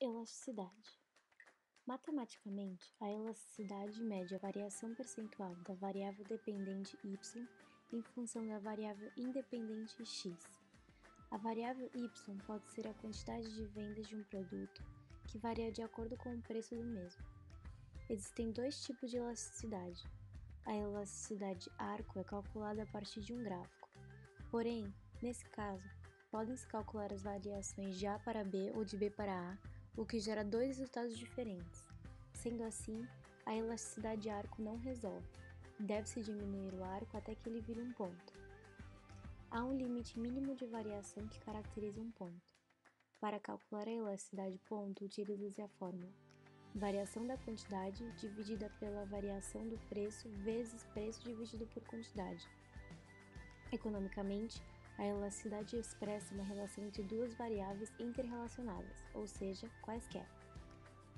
Elasticidade. Matematicamente, a elasticidade mede a variação percentual da variável dependente y em função da variável independente x. A variável y pode ser a quantidade de vendas de um produto, que varia de acordo com o preço do mesmo. Existem dois tipos de elasticidade. A elasticidade arco é calculada a partir de um gráfico. Porém, nesse caso, podem-se calcular as variações de A para B ou de B para A, o que gera dois resultados diferentes. Sendo assim, a elasticidade arco não resolve. Deve-se diminuir o arco até que ele vire um ponto. Há um limite mínimo de variação que caracteriza um ponto. Para calcular a elasticidade ponto, utiliza-se a fórmula variação da quantidade dividida pela variação do preço vezes preço dividido por quantidade. Economicamente, a elasticidade expressa uma relação entre duas variáveis interrelacionadas, ou seja, quaisquer.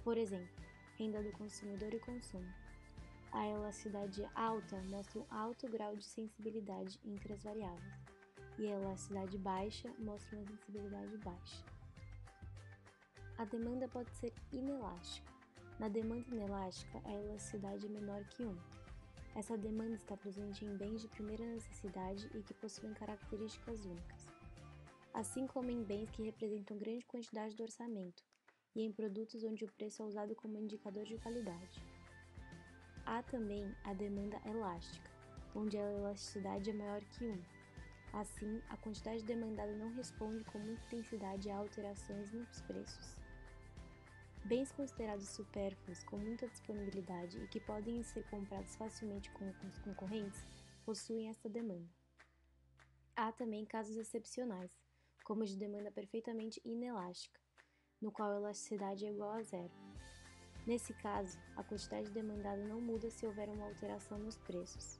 Por exemplo, renda do consumidor e consumo. A elasticidade alta mostra um alto grau de sensibilidade entre as variáveis, e a elasticidade baixa mostra uma sensibilidade baixa. A demanda pode ser inelástica. Na demanda inelástica, a elasticidade é menor que 1. Essa demanda está presente em bens de primeira necessidade e que possuem características únicas, assim como em bens que representam grande quantidade do orçamento, e em produtos onde o preço é usado como indicador de qualidade. Há também a demanda elástica, onde a elasticidade é maior que 1. Assim, a quantidade demandada não responde com muita intensidade a alterações nos preços. Bens considerados supérfluos com muita disponibilidade e que podem ser comprados facilmente com os concorrentes possuem esta demanda. Há também casos excepcionais, como de demanda perfeitamente inelástica, no qual a elasticidade é igual a zero. Nesse caso, a quantidade demandada não muda se houver uma alteração nos preços.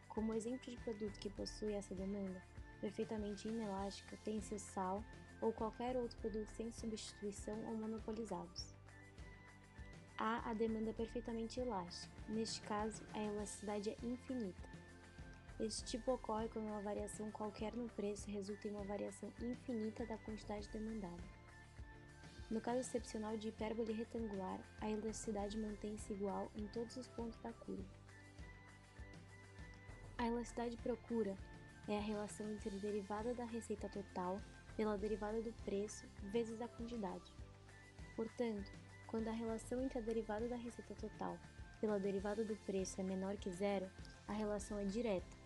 Como exemplo de produto que possui essa demanda perfeitamente inelástica, tem-se o sal ou qualquer outro produto sem substituição ou monopolizados. Há a demanda perfeitamente elástica. Neste caso, a elasticidade é infinita. Este tipo ocorre quando uma variação qualquer no preço resulta em uma variação infinita da quantidade demandada. No caso excepcional de hipérbole retangular, a elasticidade mantém-se igual em todos os pontos da curva. A elasticidade procura é a relação entre a derivada da receita total pela derivada do preço vezes a quantidade. Portanto, quando a relação entre a derivada da receita total pela derivada do preço é menor que zero, a relação é direta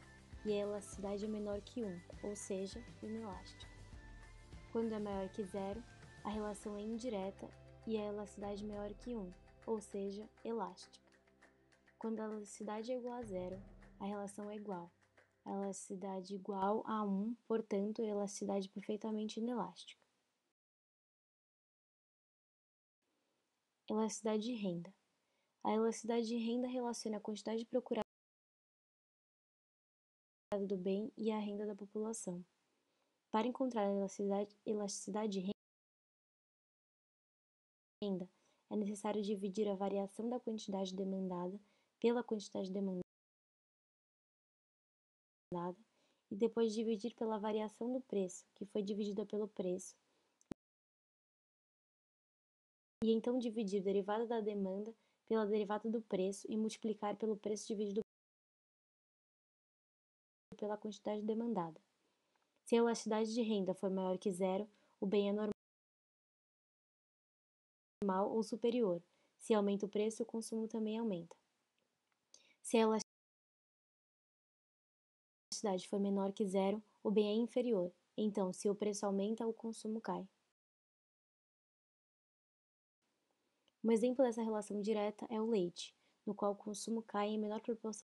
e a elasticidade é menor que 1, ou seja, inelástica. Quando é maior que zero, a relação é indireta e a elasticidade é maior que 1, ou seja, elástica. Quando a elasticidade é igual a zero, a relação é igual. A elasticidade igual a 1, portanto, a elasticidade perfeitamente inelástica. Elasticidade de renda. A elasticidade de renda relaciona a quantidade procurada do bem e a renda da população. Para encontrar a elasticidade de renda, é necessário dividir a variação da quantidade demandada pela quantidade demandada e depois dividir pela variação do preço, que foi dividida pelo preço, e então dividir a derivada da demanda pela derivada do preço e multiplicar pelo preço dividido pela quantidade demandada. Se a elasticidade de renda for maior que zero, o bem é normal ou superior. Se aumenta o preço, o consumo também aumenta. Se a elasticidade for menor que zero, o bem é inferior. Então, se o preço aumenta, o consumo cai. Um exemplo dessa relação direta é o leite, no qual o consumo cai em menor proporção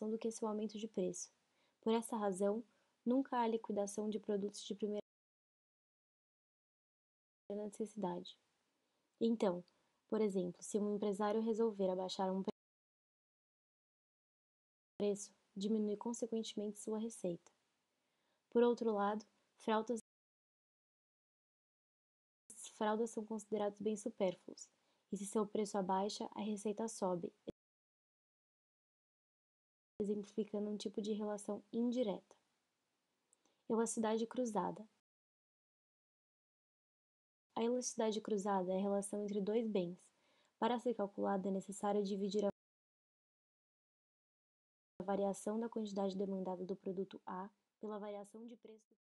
do que seu aumento de preço. Por essa razão, nunca há liquidação de produtos de primeira necessidade. Então, por exemplo, se um empresário resolver abaixar um preço, diminui consequentemente sua receita. Por outro lado, fraldas são considerados bens supérfluos, e se seu preço abaixa, a receita sobe, exemplificando um tipo de relação indireta. Elasticidade cruzada. A elasticidade cruzada é a relação entre dois bens. Para ser calculada, é necessário dividir a variação da quantidade demandada do produto A pela variação de preço